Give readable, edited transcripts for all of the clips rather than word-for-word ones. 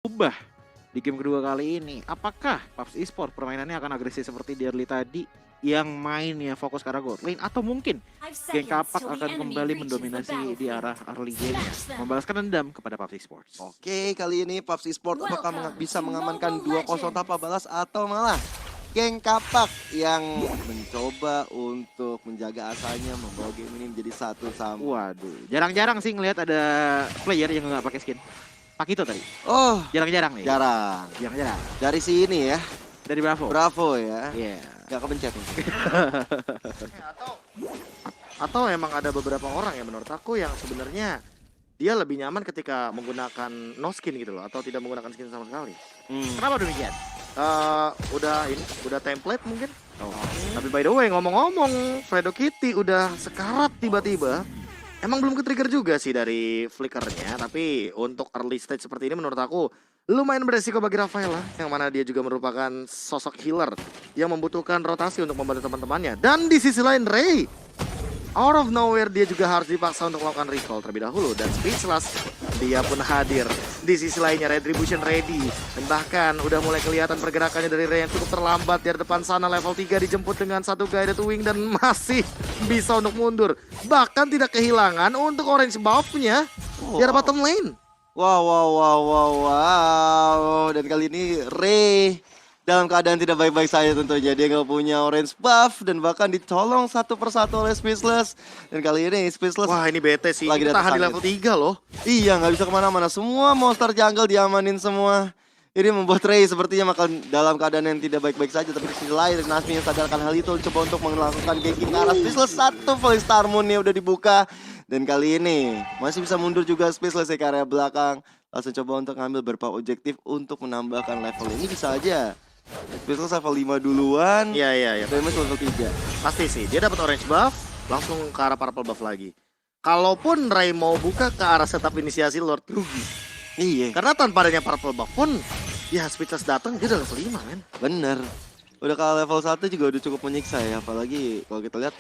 Ubah di game kedua kali ini. Apakah PUBG Esport permainannya akan agresif seperti di early tadi yang mainnya fokus ke arah gold lane, atau mungkin geng kapak akan kembali mendominasi di arah early game, membalaskan dendam kepada PUBG Esports? Oke, kali ini PUBG Esport apakah bisa mengamankan 2-0 tanpa balas atau malah geng kapak yang mencoba untuk menjaga asanya membawa game ini menjadi 1-1. Waduh, jarang-jarang sih ngelihat ada player yang nggak pakai skin. Pakito tadi. Oh, Jarang-jarang nih. jarang. Jarang-jarang. Dari sini ya, Dari Bravo. Bravo ya. Iya. Gak kepencet nih. Atau emang ada beberapa orang yang menurut aku yang sebenarnya dia lebih nyaman ketika menggunakan no skin gitu loh, atau tidak menggunakan skin sama sekali. Kenapa demikian? Udah template mungkin. Oh. Tapi by the way, ngomong-ngomong, Fredo Kitty udah sekarat tiba-tiba. Emang belum ke-trigger juga sih dari flickernya, tapi untuk early stage seperti ini menurut aku lumayan beresiko bagi Rafaela, yang mana dia juga merupakan sosok healer yang membutuhkan rotasi untuk membantu teman-temannya. Dan di sisi lain Ray, out of nowhere dia juga harus dipaksa untuk melakukan recall terlebih dahulu, dan Speechless dia pun hadir. Di sisi lainnya Retribution ready, dan bahkan udah mulai kelihatan pergerakannya dari Ray yang cukup terlambat. Di depan sana level 3 dijemput dengan satu guided wing dan masih bisa untuk mundur, bahkan tidak kehilangan untuk orange buff-nya di arah bottom lane. Wow. Dan kali ini Ray dalam keadaan tidak baik-baik saja tentunya. Dia nggak punya orange buff dan bahkan ditolong satu persatu oleh Speechless. Dan kali ini Speechless, Wah, ini bete sih, lagi tahan di sakit. level 3 loh. Iya, nggak bisa kemana-mana. Semua monster jungle diamanin semua. Ini membuat Ray sepertinya makan dalam keadaan yang tidak baik-baik saja. Tapi di sisi lain, Nasmi yang sadarkan hal itu, coba untuk melakukan ganking ke arah Speechless. Satu Falling Star Moon-nya udah dibuka. Dan kali ini masih bisa mundur juga Speechless ke area belakang. Langsung coba untuk ngambil beberapa objektif untuk menambahkan level ini. Bisa aja Speechless level 5 duluan. Iya. Damage level 3. Pasti sih, dia dapat orange buff, langsung ke arah purple buff lagi. Kalaupun Ray mau buka ke arah setup inisiasi Lord, rugi. Iya, Karena tanpa adanya purple buff pun, ya Speechless datang dia udah level 5 men. bener. Udah kalau level 1 juga udah cukup menyiksa ya. Apalagi kalau kita lihat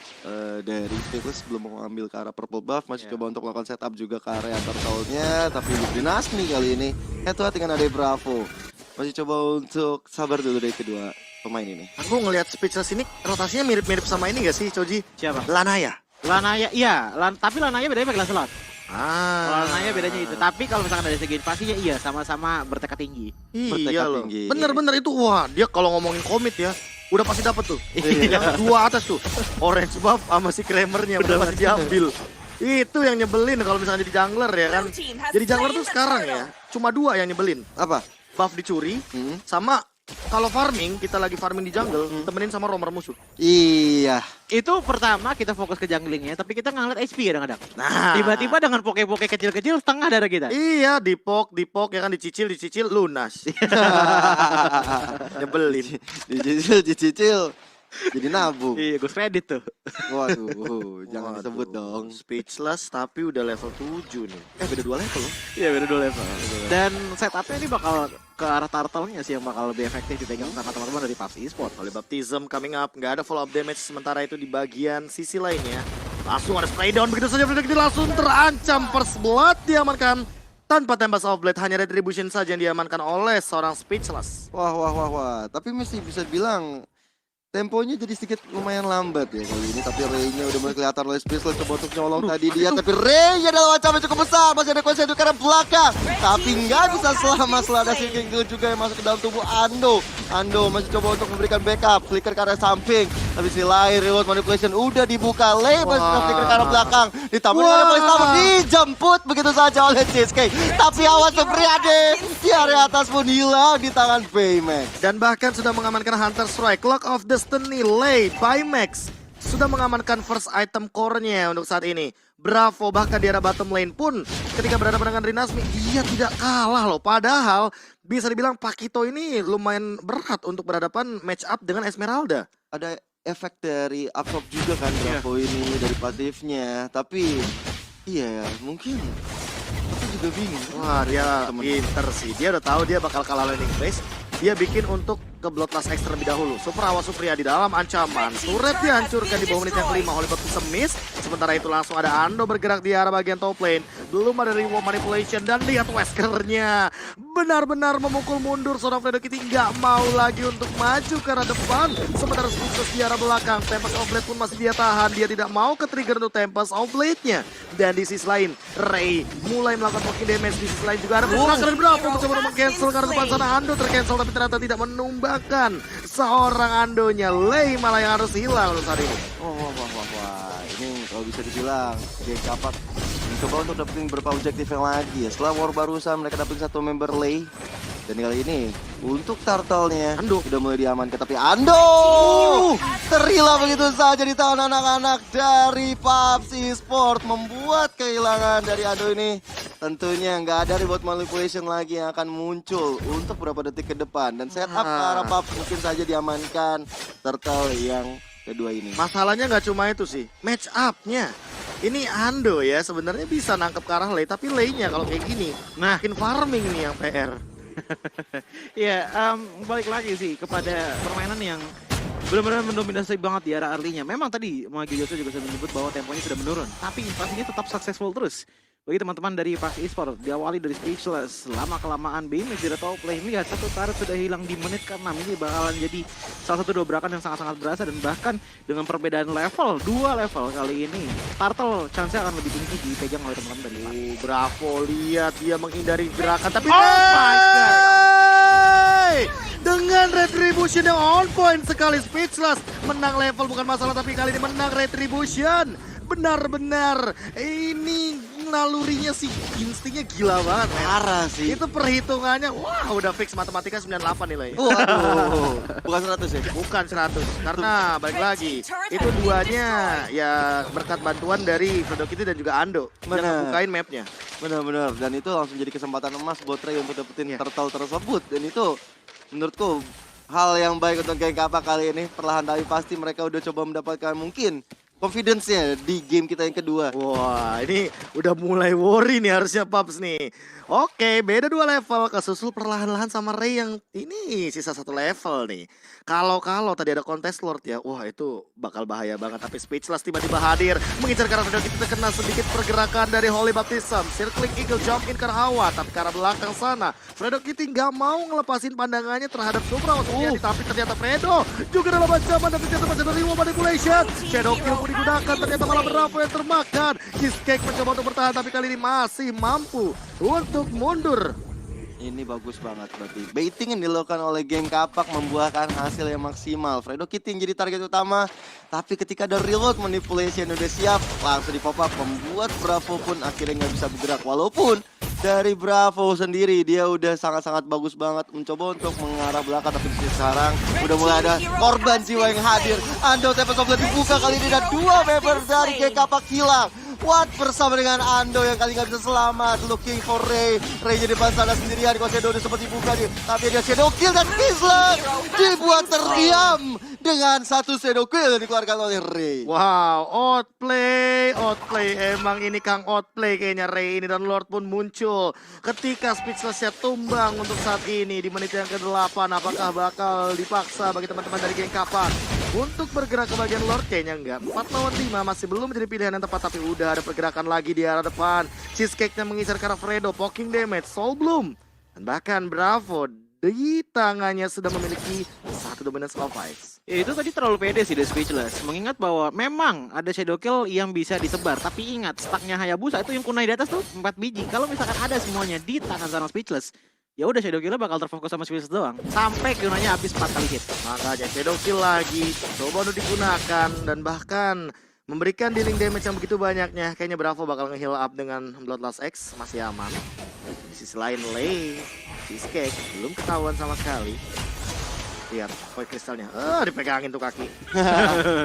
dari Speechless belum mau ambil ke arah purple buff. Masih coba untuk melakukan setup juga ke area turtle-nya. Tapi di Nasmi kali ini head to head dengan Ade Bravo. Masih coba untuk sabar dulu dari kedua pemain ini. Aku ngelihat Speechless ini rotasinya mirip-mirip sama ini gak sih, Choji? Siapa? Lanaya. Lanaya, iya. Tapi Lanaya bedanya pakai slot. Kalau Lanaya bedanya itu. Tapi kalau misalkan dari segi invasinya iya, sama-sama bertekad tinggi. Iya Bertekad loh. tinggi. Bener-bener itu, wah dia kalau ngomongin komit ya, udah pasti dapet tuh. Iya. Yang dua atas tuh, orange buff sama si Kramernya udah pasti diambil. Itu yang nyebelin kalau misalnya jadi jungler ya kan. Jadi jungler tuh sekarang ya, cuma dua yang nyebelin. Apa? Buff dicuri, sama kalau farming, kita lagi farming di jungle, temenin sama roamer musuh. Iya. Itu pertama kita fokus ke junglingnya, tapi kita nggak ngeliat HP kadang-kadang. Nah, Tiba-tiba dengan poke-poke kecil-kecil setengah darah kita. iya dipok ya kan, dicicil lunas. Nyebelin. Dicicil. Jadi nabung. Iya, gue kredit tuh. Waduh, jangan Waduh, disebut dong. Speechless tapi udah level 7 nih. Beda 2 level loh. Iya, beda 2 level. Dan setupnya ini bakal ke arah turtle-nya sih yang bakal lebih efektif dipegang sama teman-teman dari PUBG Esports. Oleh baptism coming up, nggak ada follow up damage, sementara itu di bagian sisi lainnya langsung ada spray down, begitu saja Freddy langsung terancam. First blood diamankan tanpa tembak soft blade, hanya retribution saja yang diamankan oleh seorang Speechless. Wah. Tapi masih bisa bilang temponya jadi sedikit lumayan lambat ya kali ini. Tapi Ray-nya udah mulai kelihatan oleh Speechless coba untuk nyolong tadi dia. Tapi Ray-nya dalam ancaman cukup besar. Masih ada kuasa itu karena belakang. Tapi nggak bisa selamat setelah ada sinking kill juga yang masuk ke dalam tubuh Ando. Ando masih coba untuk memberikan backup. Flicker ke arah samping. Tapi si lain reward manipulation udah dibuka. Ray masih bisa flicker ke arah belakang. Ditambah oleh Polis Tamu. Dijemput begitu saja oleh Cheesecake. Tapi awas Supriyade. Di area atas pun hilang di tangan Baymax. Dan bahkan sudah mengamankan Hunter Strike, Clock of Destiny, Lay, Baymax sudah mengamankan first item core-nya untuk saat ini. Bravo bahkan di arah bottom lane pun ketika berhadapan dengan Rinasmi, dia tidak kalah loh. Padahal bisa dibilang Pakito ini lumayan berat untuk berhadapan match up dengan Esmeralda. Ada efek dari absorb juga kan Bravo ini dari pasifnya. Tapi iya mungkin aku juga bingung. Wah dia pinter sih, dia udah tahu dia bakal kalah landing phase. Dia bikin untuk ke Bloodlust X terlebih dahulu. Super Awas Supriya di dalam ancaman. Turret dihancurkan di bawah menit yang kelima oleh Baptism Miss. Sementara itu langsung ada Ando bergerak di arah bagian top lane. belum ada reward manipulation. Dan lihat Weskernya benar-benar memukul mundur seorang Fredo Kitty, nggak mau lagi untuk maju ke arah depan. Sementara Sphinx di arah belakang, Tempest of Blade pun masih dia tahan, dia tidak mau ke trigger untuk Tempest of Blade-nya. Dan di sisi lain, Ray mulai melakukan poking damage. Di sisi lain juga ada pergerakan berapa mencoba meng-cancel karena depan sana Ando tercancel tapi ternyata tidak menumbangkan seorang Andonya. Lei malah yang harus hilang untuk saat ini. Wah. Ini kalau bisa dibilang Geng Kapak mencoba untuk dapetin beberapa objektif yang lagi ya. Setelah war barusan mereka dapetin satu member Lei. Dan kali ini untuk turtle-nya Ando udah mulai diamankan, tapi Ando terhilang begitu saja di tangan anak-anak dari PUBG Esport, membuat kehilangan dari Ando ini. Tentunya nggak ada reward manipulation lagi yang akan muncul untuk beberapa detik ke depan, dan setup ke arah PUBG mungkin saja diamankan turtle yang kedua ini. masalahnya nggak cuma itu sih, match up-nya. Ini Ando ya sebenarnya bisa nangkep ke arah Lei, tapi Lei-nya kalau kayak gini, makin farming nih yang PR. Ya, balik lagi sih kepada permainan yang benar-benar mendominasi banget di arah early-nya. Memang tadi Magi Joshua juga sudah menyebut bahwa temponya sudah menurun, tapi invasinya tetap successful terus. Bagi teman-teman dari PUBG Esport, diawali dari Speechless, lama-kelamaan Baymax di top lane. Lihat satu turret sudah hilang di menit ke-6. Ini bakalan jadi salah satu dobrakan yang sangat-sangat berasa, dan bahkan dengan perbedaan level, 2 level kali ini, Turtle chance-nya akan lebih tinggi dipegang oleh teman-teman dari PUBG. Bravo, lihat dia menghindari gerakan, tapi Oh my God. dengan retribution yang on point sekali. Speechless menang level bukan masalah, tapi kali ini menang retribution. Benar-benar ini nalurinya sih, instingnya gila banget. Parah sih. Itu perhitungannya, wah udah fix matematika 98 nilai. Waduh, bukan 100 ya? Bukan 100, karena balik lagi itu duanya ya berkat bantuan dari Fredo Kitty dan juga Ando yang Benar. bukain mapnya. Benar-benar, dan itu langsung jadi kesempatan emas buat Ray untuk dapetin turtle tersebut. Dan itu menurutku hal yang baik untuk Geng Kapak kali ini. Perlahan tapi pasti mereka udah coba mendapatkan mungkin confidence-nya di game kita yang kedua. Wah, ini udah mulai worry nih harusnya Paps nih. Oke, beda 2 level, kesusul perlahan-lahan sama Ray yang ini sisa 1 level nih. Kalau tadi ada kontes Lord ya, wah itu bakal bahaya banget. Tapi Speechless tiba-tiba hadir, mengincar karena Fredo Kitty terkena sedikit pergerakan dari Holy Baptism. Circling Eagle jump in ke arah awal, tapi ke arah belakang sana. Fredo Kitty nggak mau ngelepasin pandangannya terhadap Supra untuk dia, tapi ternyata Fredo juga dalam ancaman dan ternyata masih ada reward manipulation. Shadow Kill pun digunakan, ternyata malah Bravo yang termakan. Cheesecake mencoba untuk bertahan, tapi kali ini masih mampu untuk mundur. Ini bagus banget berarti. Baiting yang dilakukan oleh Geng Kapak membuahkan hasil yang maksimal. Fredo Kitty yang jadi target utama, tapi ketika ada reload manipulation udah siap, langsung di pop up, membuat Bravo pun akhirnya nggak bisa bergerak. Walaupun dari Bravo sendiri dia udah sangat-sangat bagus banget mencoba untuk mengarah belakang, tapi sekarang udah mulai ada korban jiwa yang hadir. Ando Tempest of Blade dibuka kali ini dan 2 member dari Geng Kapak hilang. Watt bersama dengan Ando yang kali nggak bisa selamat. Looking for Ray. Ray di depan sana sendirian. Kalau Shadow udah sempat dibuka nih, tapi dia Shadow kill dan Speechless dibuat terdiam dengan satu Shadow kill yang dikeluarkan oleh Ray. Wow, outplay. Emang ini Kang outplay kayaknya Ray ini, dan Lord pun muncul ketika Speechless-nya tumbang untuk saat ini di menit yang ke-8. Apakah bakal dipaksa bagi teman-teman dari Geng Kapak untuk bergerak ke bagian Lord? Kayaknya enggak. 4 lawan 5 masih belum menjadi pilihan yang tepat, tapi udah ada pergerakan lagi di arah depan. Cheesecake-nya mengincar ke arah Fredo, poking damage, Soul Bloom, dan bahkan Bravo di tangannya sudah memiliki satu dominance of ice. Ya, itu tadi terlalu pede sih dari Speechless. Mengingat bahwa memang ada shadow kill yang bisa disebar, tapi ingat stacknya Hayabusa itu yang kunai di atas tuh 4 biji. Kalau misalkan ada semuanya di tangan sana Speechless, ya udah shadow kill bakal terfokus sama Speechless doang sampai kunanya habis 4 kali hit. Makanya shadow kill lagi coba untuk digunakan, dan bahkan memberikan dealing damage yang begitu banyaknya. Kayaknya Bravo bakal nge-heal up dengan Bloodlust X, masih aman. Di sisi lain Lei, Cheesecake belum ketahuan sama sekali. Lihat void kristalnya, dipegangin tuh kaki.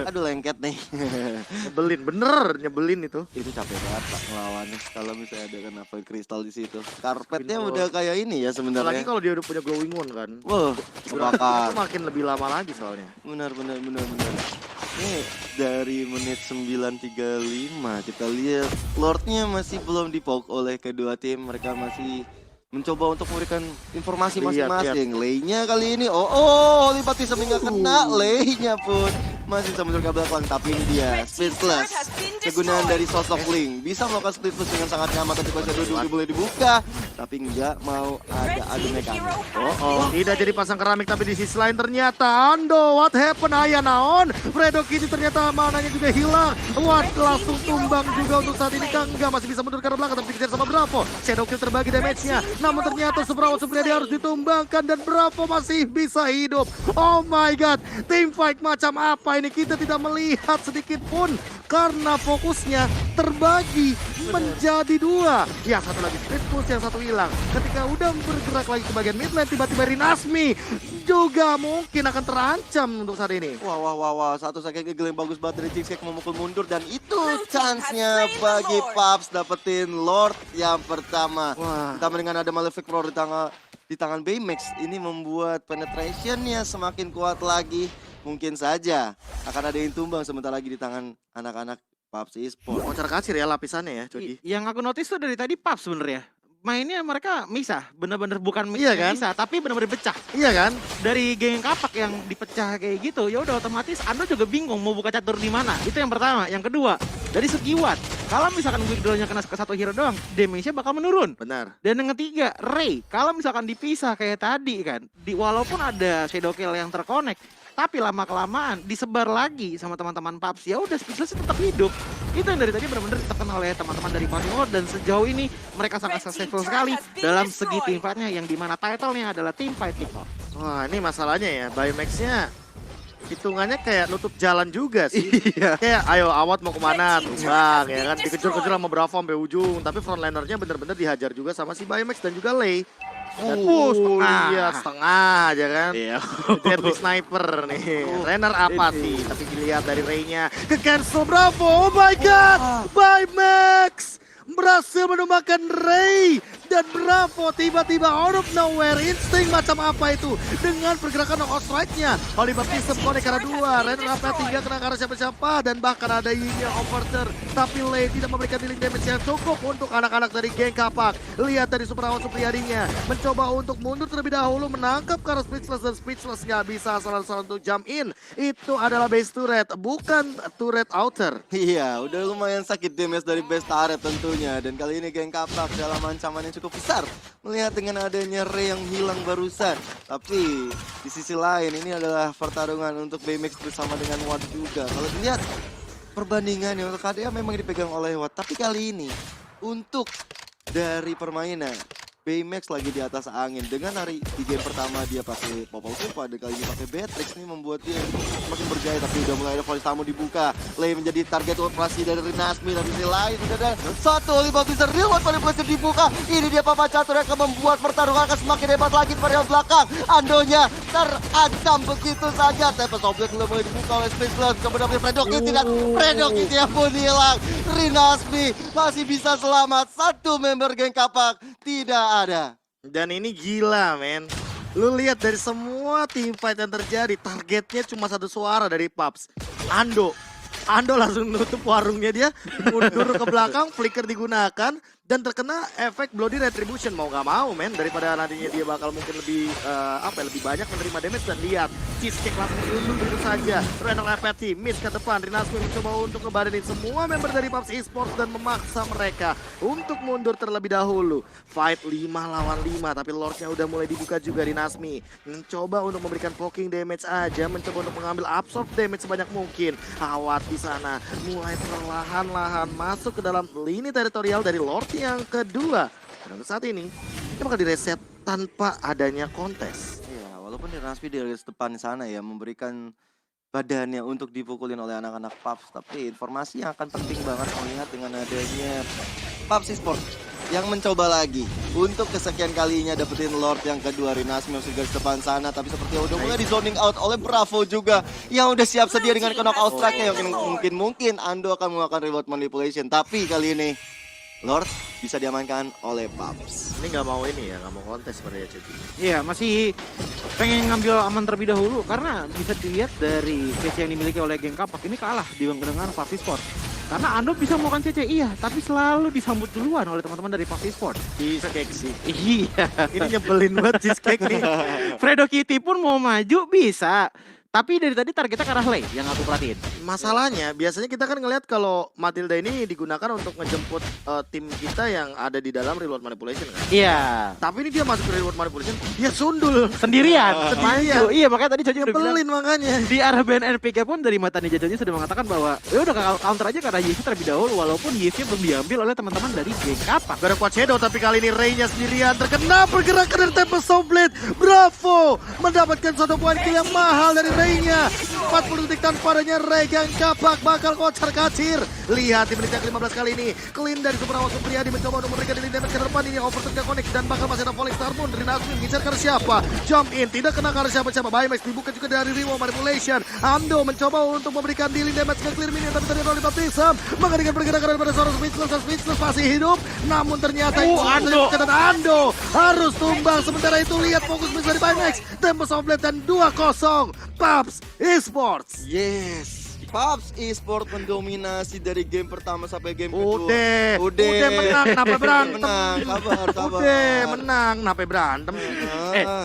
Aduh lengket nih. Nyebelin, bener nyebelin itu. Itu capek banget Pak ngelawannya kalau misalnya ada kena void crystal di situ. Karpetnya udah kayak ini ya Apalagi sebenarnya. kalau dia udah punya glowing one kan. Wah, kebakar. Itu makin lebih lama lagi soalnya. Benar. Ini dari menit 9.35 kita lihat Lordnya masih belum dipok oleh kedua tim. Mereka masih mencoba untuk memberikan informasi Lihat. masing-masing. Lei-nya kali ini, Holy Baptism nggak kena. Lei-nya pun masih bisa muncul ke belakang, tapi ini dia Speechless. Kegunaan dari sosok Link bisa melakukan split push dengan sangat nyaman, tapi kalau duduk boleh dibuka, tapi nggak mau ada adu mekanik. Tidak jadi pasang keramik, tapi di sisi lain ternyata Ando, what happened ayah naon? Fredo Kitty ternyata mananya juga hilang. What, langsung tumbang juga untuk saat ini. Kangga masih bisa mundur ke arah belakang, tapi dikejar sama Bravo. Shadow Kill terbagi damage-nya, namun ternyata Subrawa Supriyadi harus ditumbangkan dan Bravo masih bisa hidup. Oh my god, team fight macam apa ini? Kita tidak melihat sedikit pun karena fokusnya terbagi menjadi dua. Yang satu lagi split push, yang satu hilang. Ketika udah bergerak lagi ke bagian mid lane, tiba-tiba Rinasmi juga mungkin akan terancam untuk saat ini. Wah. Satu sakit giggle yang bagus banget dari Cheesecake memukul mundur. Dan itu chance-nya bagi Paps dapetin Lord yang pertama. Ditambah dengan ada Malefic Roar di tangan Baymax. Ini membuat penetration-nya semakin kuat lagi. Mungkin saja akan ada yang tumbang sebentar lagi di tangan anak-anak Paps Esports. Kocar kacir ya lapisannya ya, Codi. Yang aku notice tuh dari tadi Paps sebenarnya. Mainnya mereka misah, bener-bener bukan Iya kan? misah, tapi bener-bener pecah. Iya kan? Dari geng kapak yang dipecah kayak gitu, ya udah otomatis Ando juga bingung mau buka catur di mana. Itu yang pertama. Yang kedua, dari segi watt, kalau misalkan wiggle-nya kena ke satu hero doang, damage-nya bakal menurun. Benar. Dan yang ketiga, Ray, kalau misalkan dipisah kayak tadi kan, walaupun ada Shadow Kill yang terkonek, tapi lama-kelamaan disebar lagi sama teman-teman Paps, ya udah Speechless tetap hidup. Itu yang dari tadi benar-benar ditekan oleh teman-teman dari Patriot, dan sejauh ini mereka sangat successful sekali dalam segi team fight-nya, yang dimana title-nya adalah team fight kick-off. Wah, ini masalahnya ya, Baymax-nya hitungannya kayak nutup jalan juga sih. Iya. Kayak ayo Awat mau kemana, tumbang ya kan, dikejar-kejar sama Bravo sampai ujung. Tapi frontlinernya bener-bener dihajar juga sama si Baymax dan juga Lei. Dan setengah. iya setengah aja kan. Iya. Deadly Sniper nih. Renner apati, tapi dilihat dari Ray-nya ke cancel Bravo. Oh my god, Baymax berhasil menumbangkan Ray. Dan Bravo tiba-tiba out of nowhere, insting macam apa itu dengan pergerakan knock out strike-nya. Holy Baptism connect ke arah 2, Renner apa 3 kena ke arah siapa-siapa, dan bahkan ada Yin yang overturn. Tapi Lei tidak memberikan dealing damage yang cukup untuk anak-anak dari geng kapak. Lihat dari Suprawan Supriyadinya mencoba untuk mundur terlebih dahulu, menangkap ke arah Speechless, dan Speechless nggak bisa asal-asalan untuk jump in. Itu adalah base turret, bukan turret outer. Iya, udah lumayan sakit damage dari base turret tentunya. Dan kali ini geng kapak dalam ancaman yang cukup besar melihat dengan adanya Ray yang hilang barusan. Tapi di sisi lain ini adalah pertarungan untuk Baymax bersama dengan Watt juga. Kalau dilihat perbandingannya untuk KDA memang dipegang oleh Watt, tapi kali ini untuk dari permainan Baymax lagi di atas angin. Dengan hari di game pertama dia pakai Popol Kupa, dan kali ini pakai Beatrix, ini membuat dia semakin berjaya. Tapi udah mulai ada volley tamu dibuka. Lei menjadi target operasi dari Rinasmi. Dari sisi lain sudah ada satu 5 bisa real one volley player dibuka. Ini dia Papa Catur yang akan membuat pertarungan akan semakin hebat lagi pada yang belakang. Andonya terancam begitu saja. Tempest Object mulai dibuka oleh Speechless. Kemudian Fredo Kitty, dan Fredo Kitty yang pun hilang. Rinasmi masih bisa selamat. Satu member geng kapak tidak ada. Dan ini gila men. Lu lihat dari semua team fight yang terjadi, targetnya cuma satu suara dari Paps. Ando langsung nutup warungnya dia, mundur ke belakang, flicker digunakan, dan terkena efek Bloody Retribution. Mau gak mau men, daripada nantinya dia bakal mungkin lebih lebih banyak menerima damage. Dan lihat Cheesecake langsung dulu begitu saja. Renal Apathy miss ke depan. Rinasmi mencoba untuk ngebadenin semua member dari Paps Esports dan memaksa mereka untuk mundur terlebih dahulu. Fight 5 lawan 5, tapi Lordnya udah mulai dibuka juga. Rinasmi mencoba untuk memberikan poking damage aja, mencoba untuk mengambil absorb damage sebanyak mungkin. Awat di sana mulai perlahan-lahan masuk ke dalam lini teritorial dari Lord yang kedua. Dan untuk saat ini kita bakal direset tanpa adanya kontes. Iya, walaupun Rinasmi di garis depan sana ya memberikan badannya untuk dipukulin oleh anak-anak Paps, tapi informasi yang akan penting banget melihat dengan adanya Paps Esports yang mencoba lagi untuk kesekian kalinya dapetin Lord yang kedua. Rinasmi masih garis depan sana, tapi sepertinya udah mulai di zoning out oleh Bravo juga yang udah siap sedia dengan knock-out strike-nya. Mungkin Ando akan melakukan reward manipulation, tapi kali ini Lord bisa diamankan oleh Paps. Ini nggak mau ini ya, nggak mau kontes sebenarnya jadi. Iya, masih pengen ngambil aman terlebih dahulu, karena bisa dilihat dari CC yang dimiliki oleh geng kapak ini kalah dengan Paps Esports. Karena Ando bisa melakukan CC, iya, tapi selalu disambut duluan oleh teman-teman dari Paps Esports. Cheesecake sih. Iya. Ini nyebelin banget Cheesecake nih. Fredo Kitty pun mau maju bisa, Tapi dari tadi targetnya ke arah lane yang aku perhatiin. Masalahnya biasanya kita kan ngelihat kalau Matilda ini digunakan untuk ngejemput tim kita yang ada di dalam reward manipulation kan. Iya. Tapi ini dia masuk ke reward manipulation, dia sundul Sendirian. Sendirian. Maju. Iya, makanya tadi Jojo udah bilang. nyebelin makanya. Di arah BNNPK pun dari mata Ninja Jojo sudah mengatakan bahwa ya udah counter aja karena Yivi terlebih dahulu walaupun Yivi belum diambil oleh teman-teman dari geng kapak. Gak ada Quad Shadow tapi kali ini Ray-nya sendirian terkena pergerakan dari Tempest of Blade. Bravo mendapatkan satu poin kill yang mahal dari Ray-nya. 40 detik tanpa adanya Ray, geng kapak bakal kocar kacir. Lihat di menit yang ke-15 kali ini clean dari Super Awas Supriyadi mencoba untuk memberikan diri damage ke depan ini overtake dan connect dan bakal masih ada Falling Star Moon dari Nasmin ngincar ke siapa? Jump in tidak kena ke siapa-siapa. Baymax dibuka juga dari Rimo Manipulation. Amdo mencoba untuk memberikan dealing damage ke clear minion tapi tadi Rolly Baptism mengerikan pergerakan daripada seorang Speechless masih hidup namun ternyata Ando. Ando harus tumbang. Sementara itu lihat fokus miss dari Baymax, Tempest of Blade dan 2-0 PUBG Esports. Yes. PUBG Esport mendominasi dari game pertama sampai game kedua. Udah menang, kenapa berantem? Menang, sabar. Udah menang, kenapa berantem?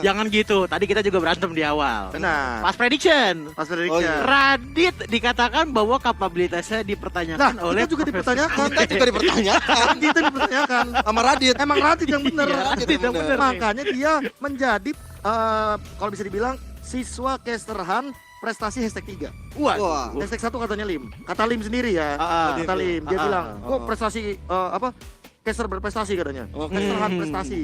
Jangan gitu. Tadi kita juga berantem di awal. Benar. Pas prediction. Pas Oh, prediction. iya. Radit dikatakan bahwa kapabilitasnya dipertanyakan Nah, oleh kita juga dipertanyakan. Kita juga dipertanyakan Kita dipertanyakan. sama Radit. Emang Radit yang bener. Iya, Radit yang bener. Makanya dia menjadi kalau bisa dibilang siswa casterhan prestasi #3. Wah. Hashtag 1 katanya Lim. Kata Lim sendiri ya. Kata Lim dia bilang, "Kok prestasi caster berprestasi," katanya. Oke. Casterhan prestasi.